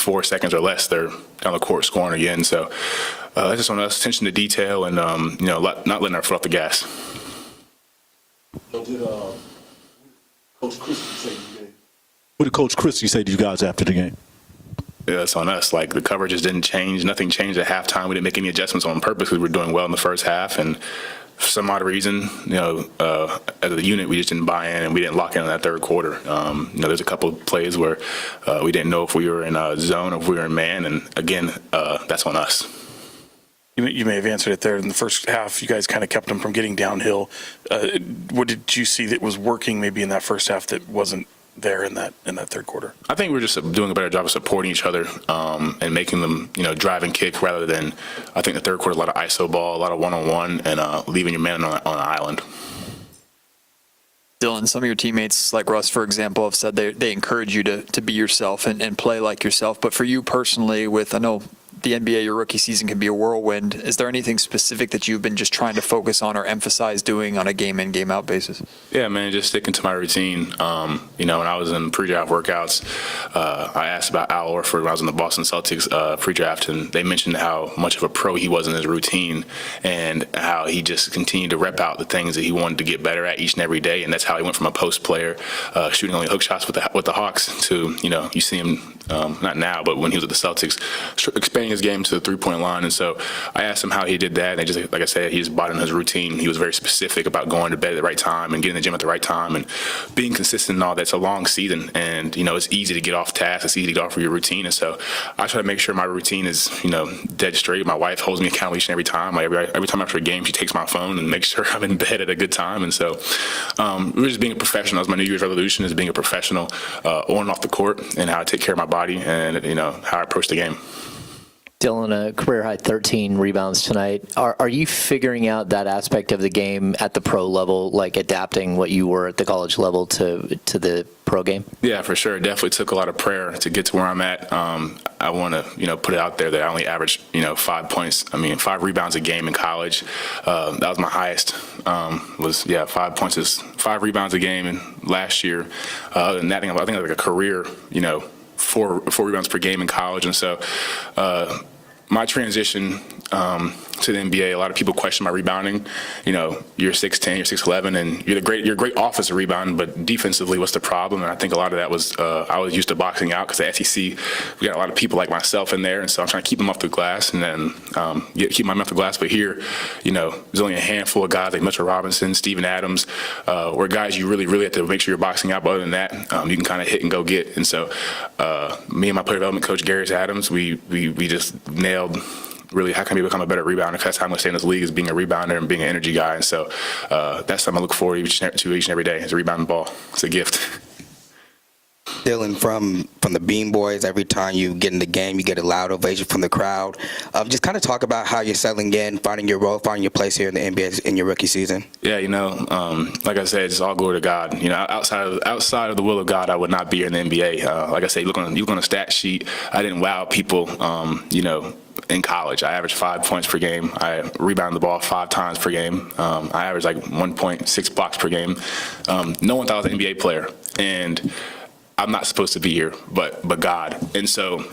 4 seconds or less, they're down the court scoring again. So that's just on us, attention to detail, and not letting our foot off the gas. What did Coach Christie say to you guys? What did Coach Christie say to you guys after the game? Yeah, that's on us. Like, the coverages didn't change. Nothing changed at halftime. We didn't make any adjustments on purpose because we were doing well in the first half. And for some odd reason, as a unit, we just didn't buy in and we didn't lock in that third quarter. There's a couple of plays where we didn't know if we were in a zone or if we were in man. And again, that's on us. You may have answered it there. In the first half, you guys kind of kept them from getting downhill. What did you see that was working maybe in that first half that wasn't there in that third quarter? I think we're just doing a better job of supporting each other and making them, drive and kick rather than, I think the third quarter, a lot of ISO ball, a lot of one-on-one, and leaving your man on an island. Dylan, some of your teammates, like Russ, for example, have said they encourage you to be yourself and play like yourself. But for you personally, I know the NBA, your rookie season can be a whirlwind. Is there anything specific that you've been just trying to focus on or emphasize doing on a game-in, game-out basis? Yeah, man, just sticking to my routine. When I was in pre-draft workouts, I asked about Al Horford when I was in the Boston Celtics pre-draft, and they mentioned how much of a pro he was in his routine and how he just continued to rep out the things that he wanted to get better at each and every day, and that's how he went from a post player shooting only hook shots with the Hawks to, you see him, not now, but when he was at the Celtics, expanding his game to the three-point line. And so I asked him how he did that, and just like I said, he just bought in his routine. He was very specific about going to bed at the right time and getting in the gym at the right time and being consistent and all that. It's a long season, and it's easy to get off task. It's easy to get off of your routine, and so I try to make sure my routine is dead straight. My wife holds me accountable each and every time. Like every time after a game, she takes my phone and makes sure I'm in bed at a good time. And so we're just being a professional. That's my New Year's resolution, is being a professional on and off the court, and how I take care of my body and how I approach the game. Dylan, a career-high 13 rebounds tonight. Are you figuring out that aspect of the game at the pro level, like adapting what you were at the college level to the pro game? Yeah, for sure. It definitely took a lot of prayer to get to where I'm at. I want to, put it out there that I only averaged, 5 rebounds a game in college. That was my highest. 5 points is 5 rebounds a game. And last year, and that, I think like a career, 4 rebounds per game in college. And so my transition to the NBA, a lot of people question my rebounding. You're 6'10", you're 6'11", and you're a great offensive rebound, but defensively, what's the problem? And I think a lot of that was I was used to boxing out because the SEC, we got a lot of people like myself in there, and so I'm trying to keep them off the glass and then keep my off the glass. But here, there's only a handful of guys like Mitchell Robinson, Steven Adams, where guys you really have to make sure you're boxing out. But other than that, you can kind of hit and go get. And so me and my player development coach, Garris Adams, we just nailed really how can we become a better rebounder, because that's how I'm going to stay in this league, is being a rebounder and being an energy guy. And so that's something I look forward to each and every day, is a rebounding ball. It's a gift. Dylan, from the Bean Boys, every time you get in the game, you get a loud ovation from the crowd. Just kind of talk about how you're settling in, finding your role, finding your place here in the NBA in your rookie season. Yeah, like I said, it's all glory to God. Outside of the will of God, I would not be here in the NBA. Like I said, you look on a stat sheet, I didn't wow people, in college. I averaged 5 points per game. I rebounded the ball 5 times per game. I averaged like 1.6 blocks per game. No one thought I was an NBA player, and I'm not supposed to be here, but God. And so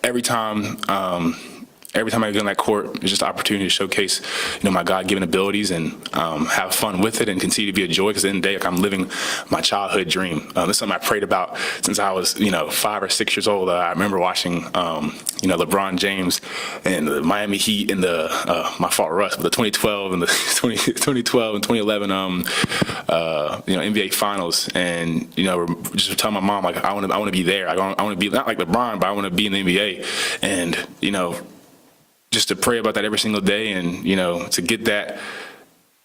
every time I get on that court, it's just an opportunity to showcase, my God-given abilities and have fun with it and continue to be a joy, because at the end of the day, like, I'm living my childhood dream. This is something I prayed about since I was, 5 or 6 years old. I remember watching, LeBron James and the Miami Heat and my fault, Russ, but the 2012 and the 2012 and 2011, NBA Finals, and just telling my mom, like, I want to be there. I want to be not like LeBron, but I want to be in the NBA, and just to pray about that every single day, and to get that,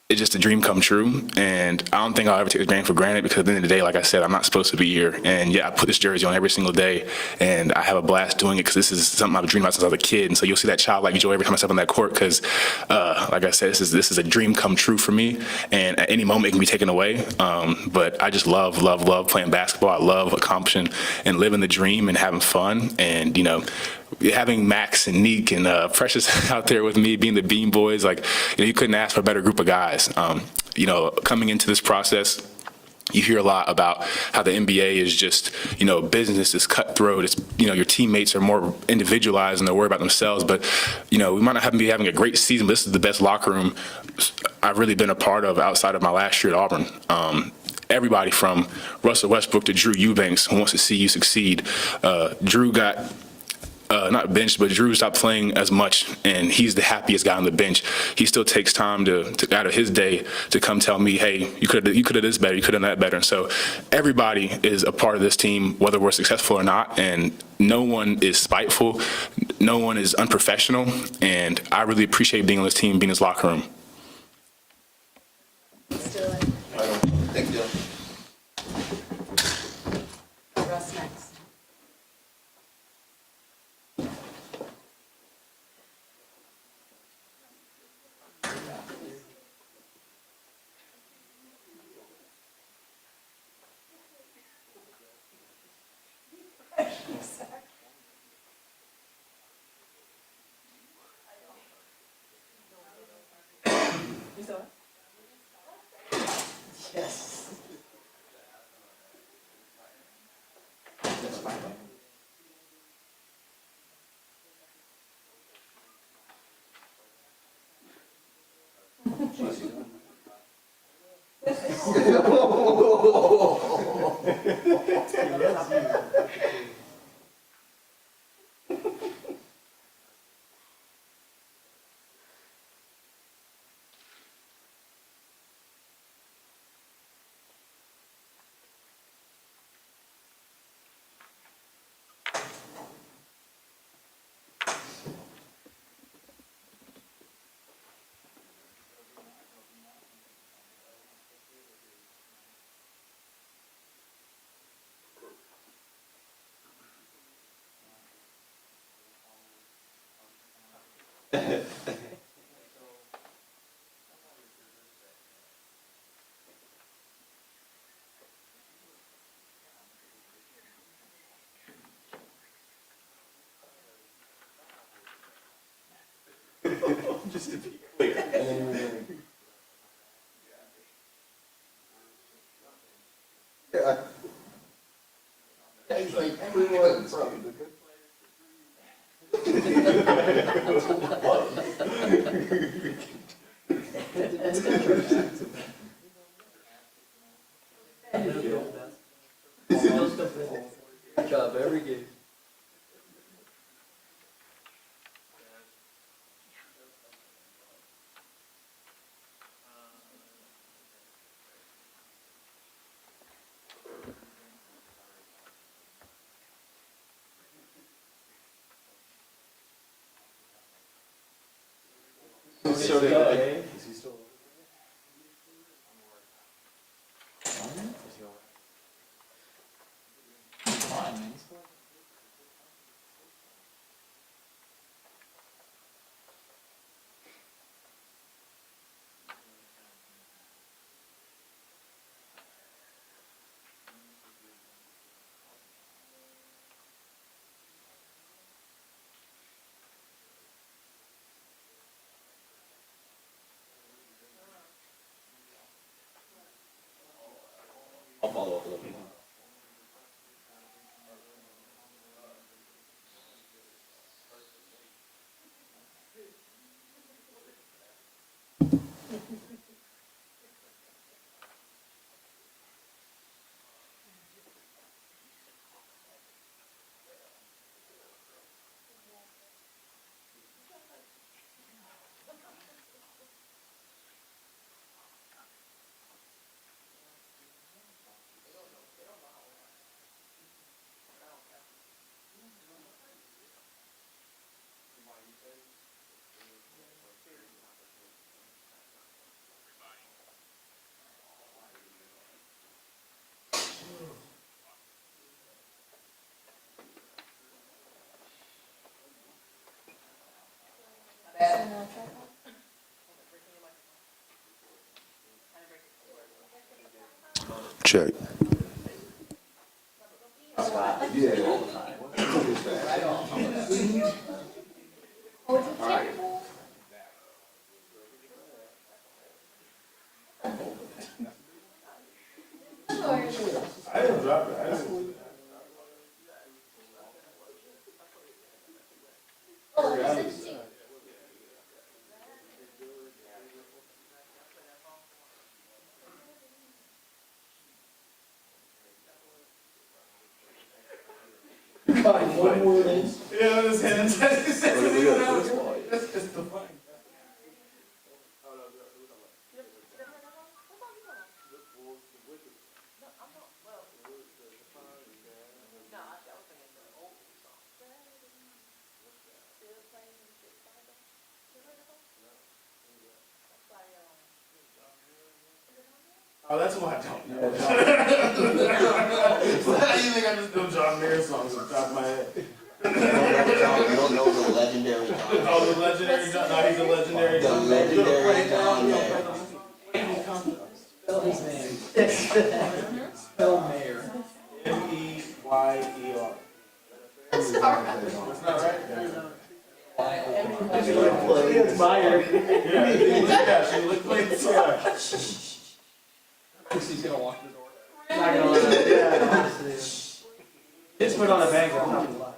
it's just a dream come true. And I don't think I'll ever take this dream for granted, because at the end of the day, like I said, I'm not supposed to be here. And yeah, I put this jersey on every single day, and I have a blast doing it, because this is something I've dreamed about since I was a kid. And so you'll see that childlike joy every time I step on that court, because like I said, this is a dream come true for me. And at any moment it can be taken away. But I just love playing basketball. I love accomplishing and living the dream and having fun. And having Max and Neek and Precious out there with me, being the Bean Boys, like, you couldn't ask for a better group of guys. Coming into this process, You hear a lot about how the NBA is just, business is cutthroat. It's, your teammates are more individualized and they're worried about themselves. But, we might not be having a great season, but this is the best locker room I've really been a part of outside of my last year at Auburn. Everybody from Russell Westbrook to Drew Eubanks who wants to see you succeed. Drew got not benched, but Drew stopped playing as much, and he's the happiest guy on the bench. He still takes time to out of his day to come tell me, hey, you could have this better, you could have done that better. And so everybody is a part of this team, whether we're successful or not, and no one is spiteful, no one is unprofessional, and I really appreciate being on this team, being in this locker room. Thank you. Russ next. Yes. Just to be clear. He's like, everyone's from the good Good job every game. So did I. Is he still? I'll follow up with him. Check. One word in. Yeah, his hands. Oh, that's why I don't know. How do you think I just know John Mayer songs off the top of my head? You don't know the legendary John. Oh, the legendary John. No, he's a legendary The John. legendary John Mayer. Spell his name. Spell Mayer. Meyer. That's not right. That's not right? It's Meyer. Yeah, she looked like Christie's gonna walk the door. Not gonna lie. Yeah, honestly. It's put on a banger, I'm not gonna lie.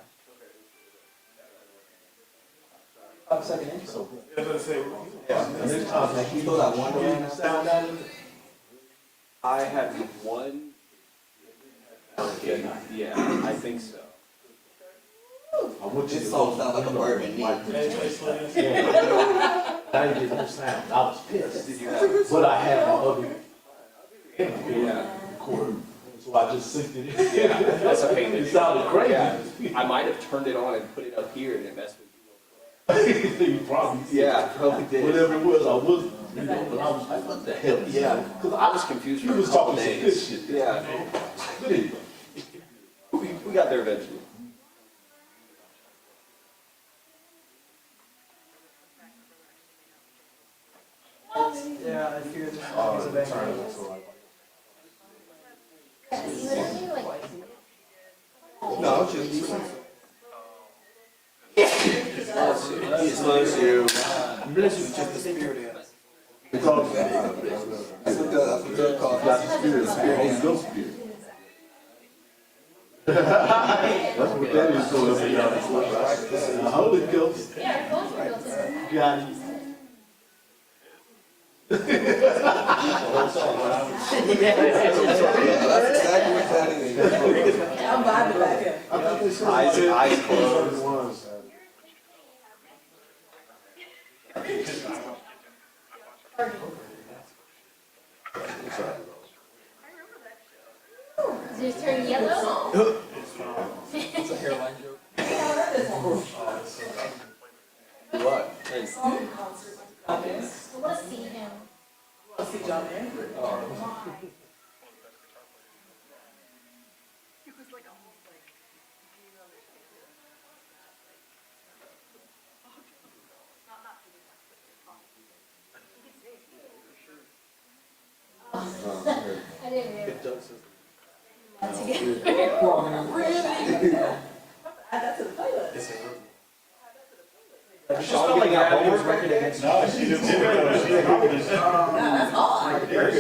5 second intro. I was gonna say, You know that Wonderland sound out of it? I had one. Yeah, I think so. This song sounds like a bourbon knee. hey, I didn't get no sound. I was pissed. But I had my other. Yeah. So I just synced it in. Yeah, that's okay. It sounded crazy. Yeah, I might have turned it on and put it up here and it messed with You probably did. Yeah, I probably did. Whatever it was, I wasn't, you know, but I was like, what the hell is Yeah, that? because I was confused He for a was couple talking some good days. shit. Yeah, But anyway. we got there eventually. Yeah, I fear this song is a banger. No, I was just decent. He slows you. Bless you, just the spirit in us. That's what they're called. That's the spirit. The spirit ain't no spirit. That's what that is going up in the Holy Ghost. Got it. That's exactly what's happening. I'm vibing back here. Eyes closed. Is yours turning yellow? It's a hairline joke. What? Let's see him. Let's see John Mayer. I didn't hear it. Together. Add that to the playlist. Sean like a homework record against you. That's all. That's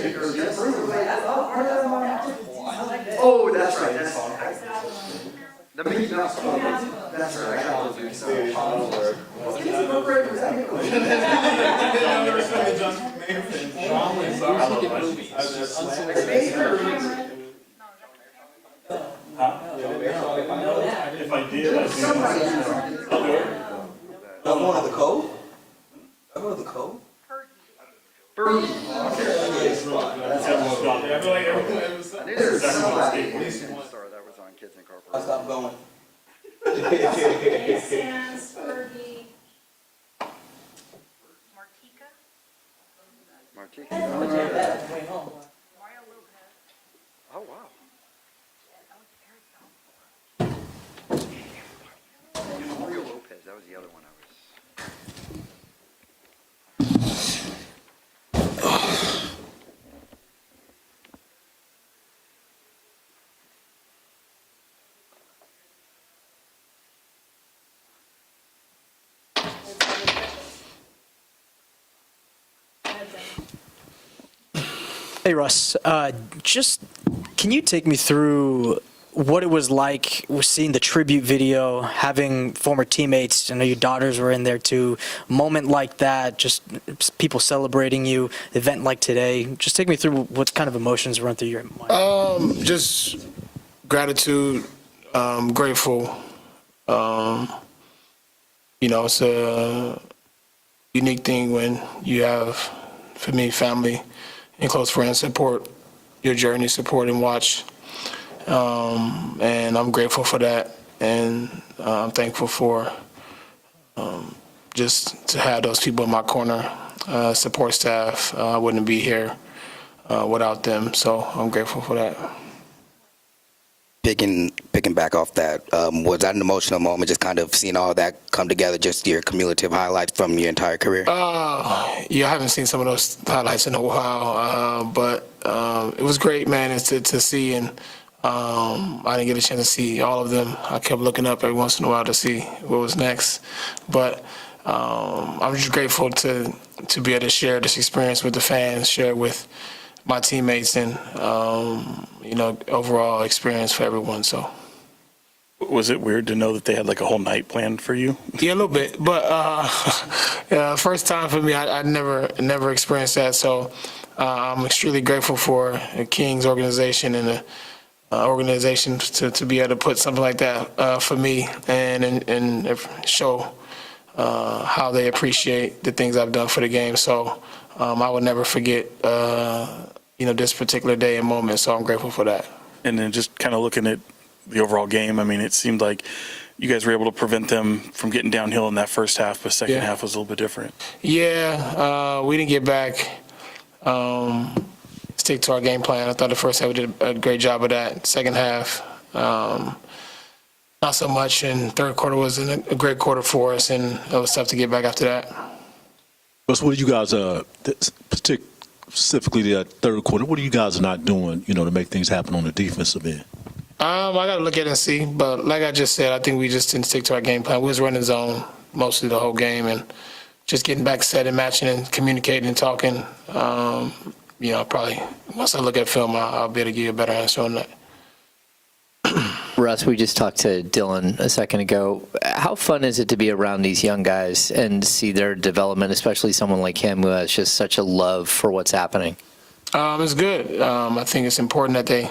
all. Oh, that's right. The Mickey Mouse song. That's right. I got to do some. If I did, I'd do it. I'm going to the code? I'm going to the code? Everyone's gone there. I feel like everyone was. There's somebody star that was on Kids I Incorporated. stopped going. It stands for the Martika. Way home. Oh, wow. Mario Lopez, that was the other one I was. Hey Russ, just can you take me through what it was like seeing the tribute video, having former teammates, I know your daughters were in there too, a moment like that, just people celebrating you, event like today. Just take me through what kind of emotions run through your mind. Just gratitude, grateful. It's a unique thing when you have, for me, family and close friends support your journey, support and watch. And I'm grateful for that. And I'm thankful for just to have those people in my corner, support staff. I wouldn't be here without them. So I'm grateful for that. Picking back off that, was that an emotional moment, just kind of seeing all that come together, just your cumulative highlights from your entire career? Yeah, I haven't seen some of those highlights in a while, but it was great, man, to see, and I didn't get a chance to see all of them. I kept looking up every once in a while to see what was next, but I'm just grateful to be able to share this experience with the fans, share it with my teammates, and overall experience for everyone. So, was it weird to know that they had like a whole night planned for you? Yeah, a little bit, but first time for me. I never experienced that. So I'm extremely grateful for the Kings organization and the organization to be able to put something like that for me and show how they appreciate the things I've done for the game. So I would never forget this particular day and moment. So I'm grateful for that. And then just kind of looking at the overall game, I mean, it seemed like you guys were able to prevent them from getting downhill in that first half, but second half was a little bit different. Yeah, we didn't get back. Stick to our game plan. I thought the first half we did a great job of that. Second half, not so much. And third quarter was a great quarter for us, and it was tough to get back after that. What are you guys, specifically that third quarter, what are you guys not doing, to make things happen on the defensive end? I got to look at it and see. But like I just said, I think we just didn't stick to our game plan. We was running zone mostly the whole game and just getting back set and matching and communicating and talking. Probably once I look at film, I'll be able to give you a better answer on that. Russ, we just talked to Dylan a second ago. How fun is it to be around these young guys and see their development, especially someone like him who has just such a love for what's happening? It's good. I think it's important that they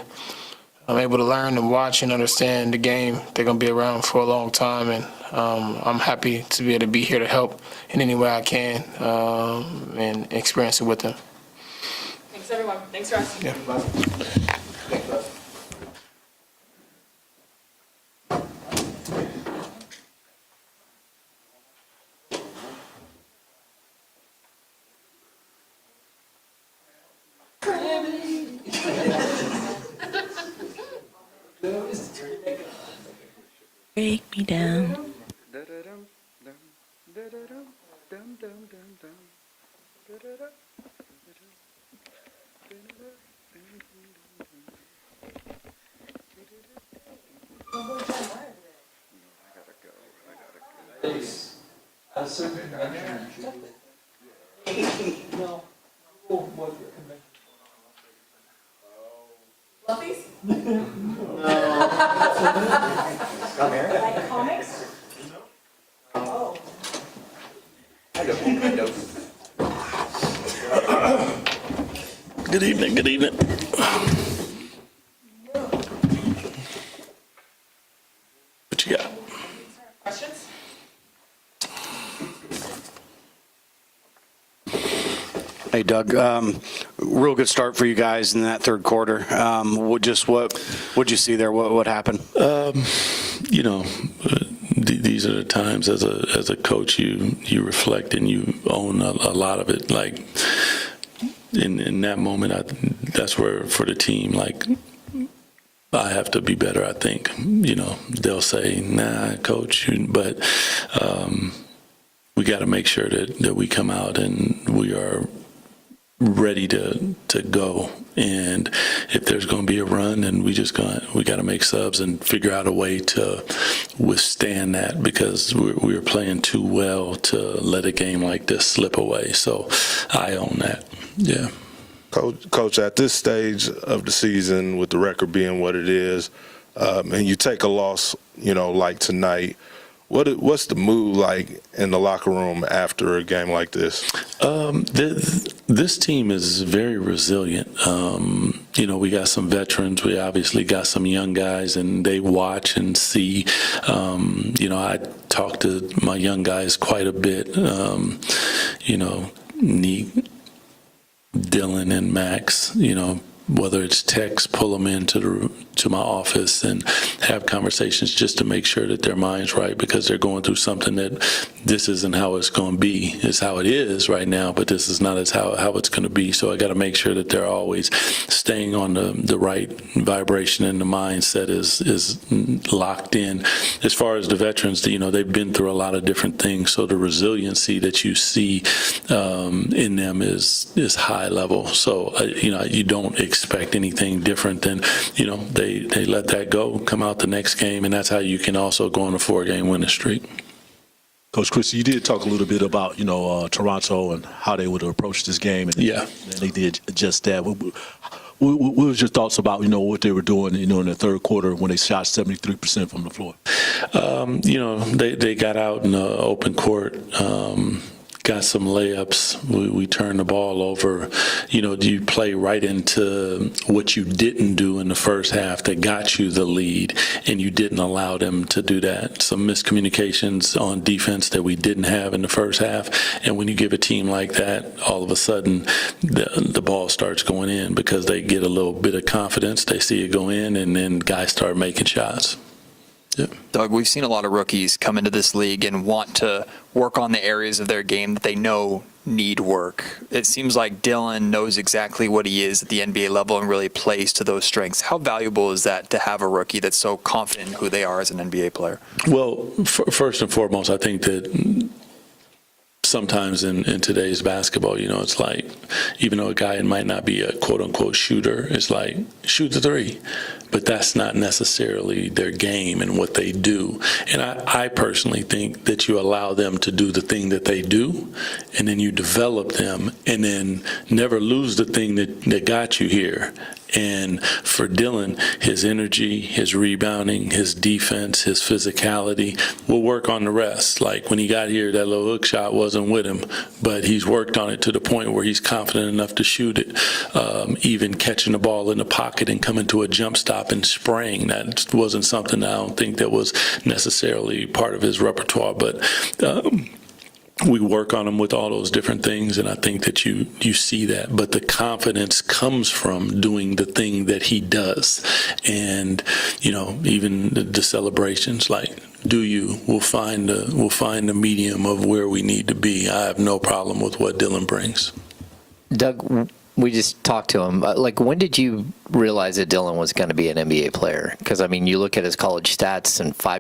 are able to learn and watch and understand the game. They're going to be around for a long time, and I'm happy to be able to be here to help in any way I can and experience it with them. Thanks, everyone. Thanks, Russ. Yeah. Break me down. Fluffies? Like comics? Oh. Good evening, good evening. What you got? Questions? Hey, Doug. Real good start for you guys in that third quarter. What'd you see there? What happened? These are the times as a coach you reflect and you own a lot of it. Like in that moment, that's where for the team, like I have to be better. I think they'll say, "Nah, coach," but we got to make sure that we come out and we are ready to go. And if there's going to be a run, then we got to make subs and figure out a way to withstand that, because we were playing too well to let a game like this slip away. So I own that. Yeah. Coach, at this stage of the season, with the record being what it is, and you take a loss, like tonight. What's the mood like in the locker room after a game like this? This team is very resilient. We got some veterans. We obviously got some young guys, and they watch and see. I talk to my young guys quite a bit. Neek, Dylan, and Max. Whether it's text, pull them into my office and have conversations just to make sure that their mind's right, because they're going through something that this isn't how it's going to be. It's how it is right now, but this is not how it's going to be. So I got to make sure that they're always staying on the right vibration, and the mindset is locked in. As far as the veterans, they've been through a lot of different things, so the resiliency that you see in them is high level. So you don't expect anything different than they let that go, come out the next game, and that's how you can also go on a 4-game winning streak. Coach Christie, you did talk a little bit about Toronto and how they would approach this game, and they did just that. What was your thoughts about what they were doing in the third quarter when they shot 73% from the floor? They got out in the open court. Got some layups. We turned the ball over. You play right into what you didn't do in the first half that got you the lead, and you didn't allow them to do that. Some miscommunications on defense that we didn't have in the first half. And when you give a team like that, all of a sudden the ball starts going in because they get a little bit of confidence. They see it go in, and then guys start making shots. Yeah. Doug, we've seen a lot of rookies come into this league and want to work on the areas of their game that they know need work. It seems like Dylan knows exactly what he is at the NBA level and really plays to those strengths. How valuable is that to have a rookie that's so confident in who they are as an NBA player? Well, first and foremost, I think that sometimes in today's basketball, it's like, even though a guy might not be a quote-unquote shooter, it's like, shoot the three. But that's not necessarily their game and what they do. And I personally think that you allow them to do the thing that they do, and then you develop them, and then never lose the thing that got you here. And for Dylan, his energy, his rebounding, his defense, his physicality, we'll work on the rest. Like when he got here, that little hook shot wasn't with him, but he's worked on it to the point where he's confident enough to shoot it. Even catching the ball in the pocket and coming to a jump stop and spraying, that wasn't something I don't think that was necessarily part of his repertoire, but we work on him with all those different things, and I think that you see that. But the confidence comes from doing the thing that he does. And, even the celebrations, like, we'll find the medium of where we need to be. I have no problem with what Dylan brings. Doug, we just talked to him. When did you realize that Dylan was going to be an NBA player? Because, you look at his college stats and 5